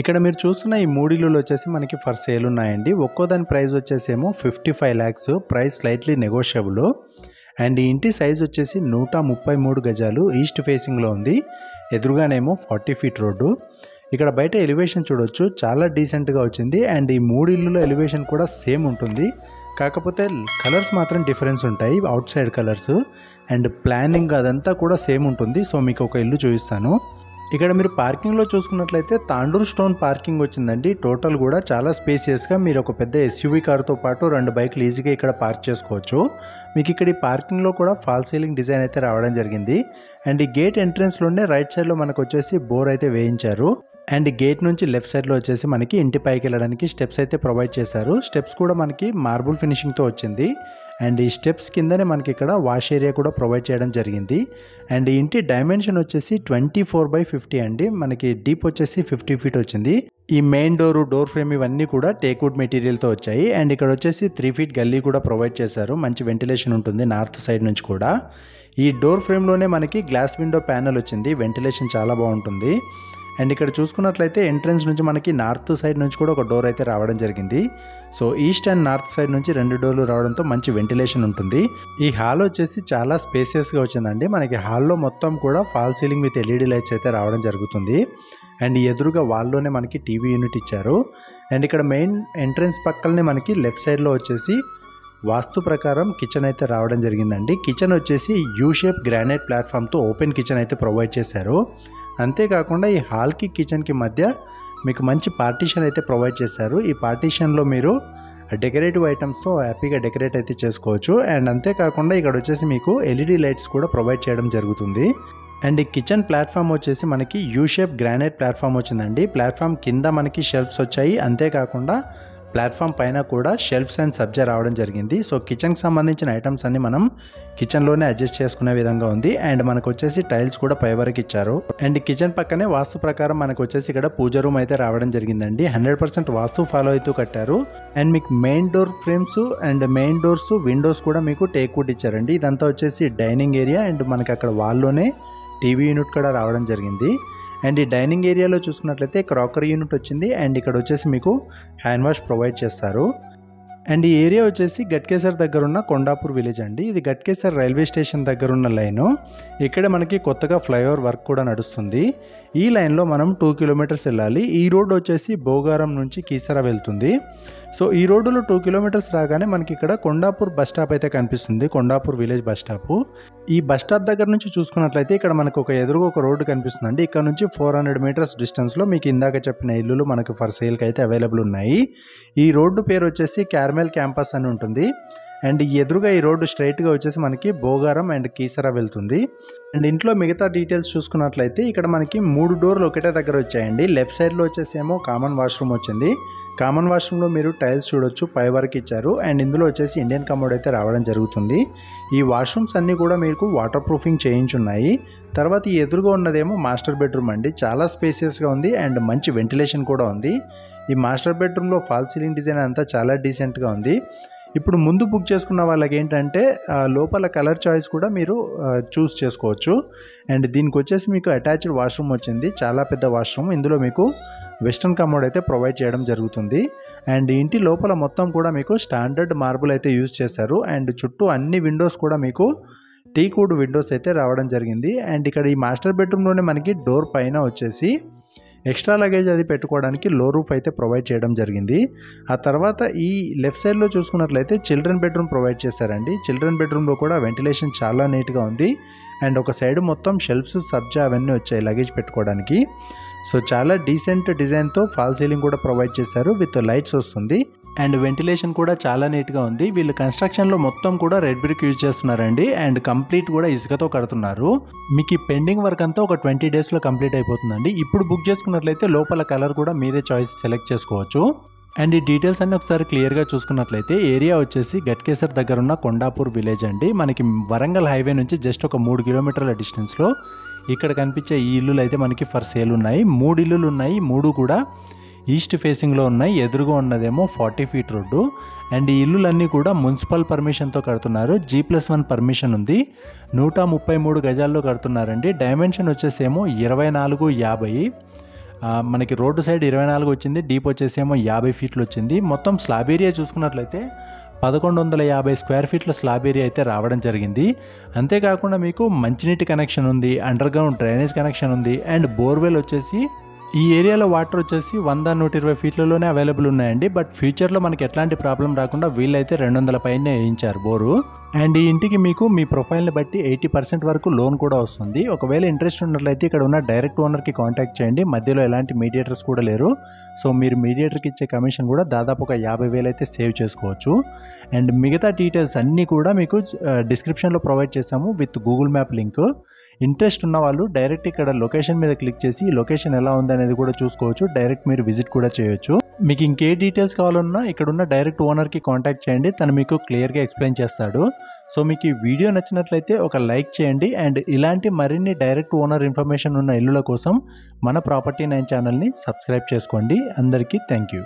ఇక్కడ మీరు చూస్తున్న ఈ 3 ఇల్లులు వచ్చేసి మనకి ఫర్ సేల్ ఉన్నాయండి. ఒక్కో దాని ప్రైస్ వచ్చేసేమో 55 lakhs, price slightly negotiable. And ఈ ఇంటి సైజ్ వచ్చేసి 133 గజాలు, ఈస్ట్ ఫేసింగ్లో ఉంది. ఎదురుగానేమో 40 feet రోడ్డు. ఇక్కడ బయట ఎలివేషన్ చూడొచ్చు, చాలా డీసెంట్గా వచ్చింది. అండ్ ఈ 3 ఇల్లుల ఎలివేషన్ కూడా సేమ్ ఉంటుంది, కాకపోతే కలర్స్ మాత్రం డిఫరెన్స్ ఉంటాయి, out side colours. And planning అదంతా కూడా సేమ్ ఉంటుంది. సో మీకు ఒక ఇల్లు చూపిస్తాను. ఇక్కడ మీరు పార్కింగ్లో చూసుకున్నట్లయితే తాండూర్ స్టోన్ పార్కింగ్ వచ్చిందండి. టోటల్ కూడా చాలా స్పేసియస్గా మీరు ఒక పెద్ద ఎస్యూవీ కార్తో పాటు 2 బైక్లు ఈజీగా ఇక్కడ పార్క్ చేసుకోవచ్చు. మీకు ఇక్కడ ఈ పార్కింగ్లో కూడా ఫాల్ సీలింగ్ డిజైన్ అయితే రావడం జరిగింది. అండ్ ఈ గేట్ ఎంట్రన్స్లోనే రైట్ సైడ్లో మనకు వచ్చేసి బోర్ అయితే వేయించారు. అండ్ గేట్ నుంచి లెఫ్ట్ సైడ్లో వచ్చేసి మనకి ఇంటి పైకి వెళ్ళడానికి స్టెప్స్ అయితే ప్రొవైడ్ చేశారు. స్టెప్స్ కూడా మనకి మార్బుల్ ఫినిషింగ్తో వచ్చింది. అండ్ ఈ స్టెప్స్ కిందనే మనకి ఇక్కడ వాష్ ఏరియా కూడా ప్రొవైడ్ చేయడం జరిగింది. అండ్ ఈ ఇంటి డైమెన్షన్ వచ్చేసి 24/50 అండి. మనకి డీప్ వచ్చేసి 50 feet వచ్చింది. ఈ మెయిన్ డోర్ ఫ్రేమ్ ఇవన్నీ కూడా టేక్వుడ్ మెటీరియల్తో వచ్చాయి. అండ్ ఇక్కడ వచ్చేసి 3 feet గల్లీ కూడా ప్రొవైడ్ చేశారు. మంచి వెంటిలేషన్ ఉంటుంది నార్త్ సైడ్ నుంచి కూడా. ఈ డోర్ ఫ్రేమ్లోనే మనకి గ్లాస్ విండో ప్యానెల్ వచ్చింది, వెంటిలేషన్ చాలా బాగుంటుంది. అండ్ ఇక్కడ చూసుకున్నట్లయితే ఎంట్రన్స్ నుంచి మనకి నార్త్ సైడ్ నుంచి కూడా ఒక డోర్ అయితే రావడం జరిగింది. So east and north side నుంచి 2 డోర్లు రావడంతో మంచి వెంటిలేషన్ ఉంటుంది. ఈ హాల్ వచ్చేసి చాలా స్పేసియస్గా వచ్చిందండి. మనకి హాల్లో మొత్తం కూడా fall ceiling with LED lights అయితే రావడం జరుగుతుంది. అండ్ ఎదురుగా వాల్లోనే మనకి టీవీ యూనిట్ ఇచ్చారు. అండ్ ఇక్కడ మెయిన్ ఎంట్రన్స్ పక్కనే మనకి లెఫ్ట్ సైడ్లో వచ్చేసి వాస్తు ప్రకారం కిచెన్ అయితే రావడం జరిగిందండి. కిచెన్ వచ్చేసి యూ షేప్ గ్రానైట్ ప్లాట్ఫామ్తో ఓపెన్ కిచెన్ అయితే ప్రొవైడ్ చేశారు. అంతేకాకుండా ఈ హాల్కి కిచెన్కి మధ్య మీకు మంచి పార్టీషన్ అయితే ప్రొవైడ్ చేశారు. ఈ పార్టీషన్లో మీరు డెకరేటివ్ ఐటమ్స్తో హ్యాపీగా డెకరేట్ అయితే చేసుకోవచ్చు. అండ్ అంతేకాకుండా ఇక్కడ వచ్చేసి మీకు LED లైట్స్ కూడా ప్రొవైడ్ చేయడం జరుగుతుంది. అండ్ ఈ కిచెన్ ప్లాట్ఫామ్ వచ్చేసి మనకి యూ షేప్ గ్రానైట్ ప్లాట్ఫామ్ వచ్చిందండి. ప్లాట్ఫామ్ కింద మనకి షెల్ఫ్స్ వచ్చాయి, అంతేకాకుండా ప్లాట్ఫామ్ పైన కూడా షెల్ఫ్స్ అండ్ సబ్జా రావడం జరిగింది. సో కిచెన్కి సంబంధించిన ఐటమ్స్ అన్ని మనం కిచెన్లోనే అడ్జస్ట్ చేసుకునే విధంగా ఉంది. అండ్ మనకు వచ్చేసి టైల్స్ కూడా పై వరకు ఇచ్చారు. అండ్ కిచెన్ పక్కనే వాస్తు ప్రకారం మనకు వచ్చేసి ఇక్కడ పూజ రూమ్ అయితే రావడం జరిగిందండి. 100% వాస్తు ఫాలో అవుతూ కట్టారు. అండ్ మీకు main door frames and main doors Windows కూడా మీకు టేక్వుడ్ ఇచ్చారండి. ఇదంతా వచ్చేసి డైనింగ్ ఏరియా. అండ్ మనకి అక్కడ వాల్లోనే టీవీ యూనిట్ కూడా రావడం జరిగింది. అండ్ ఈ డైనింగ్ ఏరియాలో చూసుకున్నట్లయితే క్రాకరీ యూనిట్ వచ్చింది. అండ్ ఇక్కడ వచ్చేసి మీకు హ్యాండ్ వాష్ ప్రొవైడ్ చేస్తారు. అండ్ ఈ ఏరియా వచ్చేసి గట్కేసర్ దగ్గర ఉన్న కొండాపూర్ విలేజ్ అండి. ఇది గట్కేసర్ రైల్వే స్టేషన్ దగ్గర ఉన్న లైను. ఇక్కడ మనకి కొత్తగా ఫ్లైఓవర్ వర్క్ కూడా నడుస్తుంది. ఈ లైన్లో మనం 2 kilometers వెళ్ళాలి. ఈ రోడ్ వచ్చేసి భోగారం నుంచి కీసరా వెళ్తుంది. సో ఈ రోడ్డులో 2 kilometers రాగానే మనకి ఇక్కడ కొండాపూర్ బస్ స్టాప్ అయితే కనిపిస్తుంది, కొండాపూర్ విలేజ్ బస్ స్టాప్. ఈ బస్ స్టాప్ దగ్గర నుంచి చూసుకున్నట్లయితే ఇక్కడ మనకు ఎదురుగా ఒక రోడ్డు కనిపిస్తుందండి. ఇక్కడ నుంచి 400 meters డిస్టెన్స్లో మీకు ఇందాక చెప్పిన ఇల్లులు మనకు ఫర్ సేల్కి అయితే అవైలబుల్ ఉన్నాయి. ఈ రోడ్డు పేరు వచ్చేసి క్యార్మెల్ క్యాంపస్ అని ఉంటుంది. అండ్ ఎదురుగా ఈ రోడ్డు స్ట్రైట్గా వచ్చేసి మనకి భోగారం అండ్ కీసరా వెళ్తుంది. అండ్ ఇంట్లో మిగతా డీటెయిల్స్ చూసుకున్నట్లయితే ఇక్కడ మనకి 3 డోర్లు ఒకటే దగ్గర వచ్చాయండి. లెఫ్ట్ సైడ్లో వచ్చేసేమో కామన్ వాష్రూమ్ వచ్చింది. కామన్ వాష్రూమ్లో మీరు టైల్స్ చూడొచ్చు, పై వరకు ఇచ్చారు. అండ్ ఇందులో వచ్చేసి ఇండియన్ కమోడ్ అయితే రావడం జరుగుతుంది. ఈ వాష్రూమ్స్ అన్నీ కూడా మీకు వాటర్ ప్రూఫింగ్ చేయించున్నాయి. తర్వాత ఈ ఎదురుగా ఉన్నదేమో మాస్టర్ బెడ్రూమ్ అండి. చాలా స్పేసియస్గా ఉంది అండ్ మంచి వెంటిలేషన్ కూడా ఉంది. ఈ మాస్టర్ బెడ్రూమ్లో ఫాల్ సీలింగ్ డిజైన్ అంతా చాలా డీసెంట్గా ఉంది. ఇప్పుడు ముందు బుక్ చేసుకున్న వాళ్ళకి ఏంటంటే లోపల కలర్ చాయిస్ కూడా మీరు చూస్ చేసుకోవచ్చు. అండ్ దీనికి వచ్చేసి మీకు అటాచ్డ్ వాష్రూమ్ వచ్చింది, చాలా పెద్ద వాష్రూమ్. ఇందులో మీకు వెస్టర్న్ కమోడ్ అయితే ప్రొవైడ్ చేయడం జరుగుతుంది. అండ్ ఇంటి లోపల మొత్తం కూడా మీకు స్టాండర్డ్ మార్బుల్ అయితే యూజ్ చేశారు. అండ్ చుట్టూ అన్ని విండోస్ కూడా మీకు టీక్వుడ్ విండోస్ అయితే రావడం జరిగింది. అండ్ ఇక్కడ ఈ మాస్టర్ బెడ్రూమ్లోనే మనకి డోర్ పైన వచ్చేసి ఎక్స్ట్రా లగేజ్ అది పెట్టుకోవడానికి లో రూఫ్ అయితే ప్రొవైడ్ చేయడం జరిగింది. ఆ తర్వాత ఈ లెఫ్ట్ సైడ్లో చూసుకున్నట్లయితే చిల్డ్రన్ బెడ్రూమ్ ప్రొవైడ్ చేశారండి. చిల్డ్రన్ బెడ్రూమ్లో కూడా వెంటిలేషన్ చాలా నీట్గా ఉంది. అండ్ ఒక సైడ్ మొత్తం షెల్ఫ్స్ సబ్జా అవన్నీ వచ్చాయి లగేజ్ పెట్టుకోవడానికి. సో చాలా డీసెంట్ డిజైన్తో ఫాల్ సీలింగ్ కూడా ప్రొవైడ్ చేశారు, విత్ లైట్స్ వస్తుంది. అండ్ వెంటిలేషన్ కూడా చాలా నీట్గా ఉంది. వీళ్ళు కన్స్ట్రక్షన్లో మొత్తం కూడా రెడ్ బ్రిక్ యూజ్ చేస్తున్నారండి. అండ్ కంప్లీట్ కూడా ఇసుకతో కడుతున్నారు. మీకు ఈ పెండింగ్ వర్క్ అంతా ఒక 20 daysలో కంప్లీట్ అయిపోతుందండి. ఇప్పుడు బుక్ చేసుకున్నట్లయితే లోపల కలర్ కూడా మీరే చాయిస్ సెలెక్ట్ చేసుకోవచ్చు. అండ్ ఈ డీటెయిల్స్ అన్ని ఒకసారి క్లియర్గా చూసుకున్నట్లయితే ఏరియా వచ్చేసి గట్కేసర్ దగ్గర ఉన్న కొండాపూర్ విలేజ్ అండి. మనకి వరంగల్ హైవే నుంచి జస్ట్ ఒక 3 kilometerల డిస్టెన్స్లో ఇక్కడ కనిపించే ఈ ఇల్లులు అయితే మనకి ఫర్ సేల్ ఉన్నాయి. 3 ఇల్లులు ఉన్నాయి, 3 కూడా ఈస్ట్ ఫేసింగ్లో ఉన్నాయి. ఎదురుగా ఉన్నదేమో 40 feet రోడ్డు. అండ్ ఈ ఇల్లులన్నీ కూడా మున్సిపల్ పర్మిషన్తో కడుతున్నారు. G+1 పర్మిషన్ ఉంది. 133 గజాల్లో కడుతున్నారండి. డైమెన్షన్ వచ్చేసేమో 24, 50. మనకి రోడ్డు సైడ్ 24 వచ్చింది, డీప్ వచ్చేసేమో 50 ఫీట్లు వచ్చింది. మొత్తం స్లాబ్ ఏరియా చూసుకున్నట్లయితే 1150 స్క్వేర్ ఫీట్ల స్లాబ్ ఏరియా అయితే రావడం జరిగింది. అంతేకాకుండా మీకు మంచినీటి కనెక్షన్ ఉంది, అండర్ గ్రౌండ్ డ్రైనేజ్ కనెక్షన్ ఉంది, అండ్ బోర్వెల్ వచ్చేసి ఈ ఏరియాలో వాటర్ వచ్చేసి 100-120 ఫీట్లలోనే అవైలబుల్ ఉన్నాయండి. బట్ ఫ్యూచర్లో మనకి ఎట్లాంటి ప్రాబ్లం రాకుండా వీళ్ళైతే 200 పైనే వేయించారు బోరు. అండ్ ఈ ఇంటికి మీకు మీ ప్రొఫైల్ని బట్టి 80% వరకు లోన్ కూడా వస్తుంది. ఒకవేళ ఇంట్రెస్ట్ ఉన్నట్లయితే ఇక్కడ ఉన్న డైరెక్ట్ ఓనర్కి కాంటాక్ట్ చేయండి. మధ్యలో ఎలాంటి మీడియేటర్స్ కూడా లేరు. సో మీరు మీడియేటర్కి ఇచ్చే కమిషన్ కూడా దాదాపు ఒక 50,000 అయితే సేవ్ చేసుకోవచ్చు. అండ్ మిగతా డీటెయిల్స్ అన్నీ కూడా మీకు డిస్క్రిప్షన్లో ప్రొవైడ్ చేస్తాము with Google map link. Interest ఉన్న వాళ్ళు డైరెక్ట్ ఇక్కడ లొకేషన్ మీద క్లిక్ చేసి ఈ లొకేషన్ ఎలా ఉంది అనేది కూడా చూసుకోవచ్చు. డైరెక్ట్ మీరు విజిట్ కూడా చేయొచ్చు. మీకు ఇంకే డీటెయిల్స్ కావాలన్నా ఇక్కడ ఉన్న డైరెక్ట్ ఓనర్కి కాంటాక్ట్ చేయండి, తను మీకు క్లియర్గా ఎక్స్ప్లెయిన్ చేస్తాడు. సో మీకు ఈ వీడియో నచ్చినట్లయితే ఒక లైక్ చేయండి. అండ్ ఇలాంటి మరిన్ని డైరెక్ట్ ఓనర్ ఇన్ఫర్మేషన్ ఉన్న ఇల్లుల కోసం మన ప్రాపర్టీ 9 ఛానల్ని సబ్స్క్రైబ్ చేసుకోండి. అందరికీ థ్యాంక్ యూ.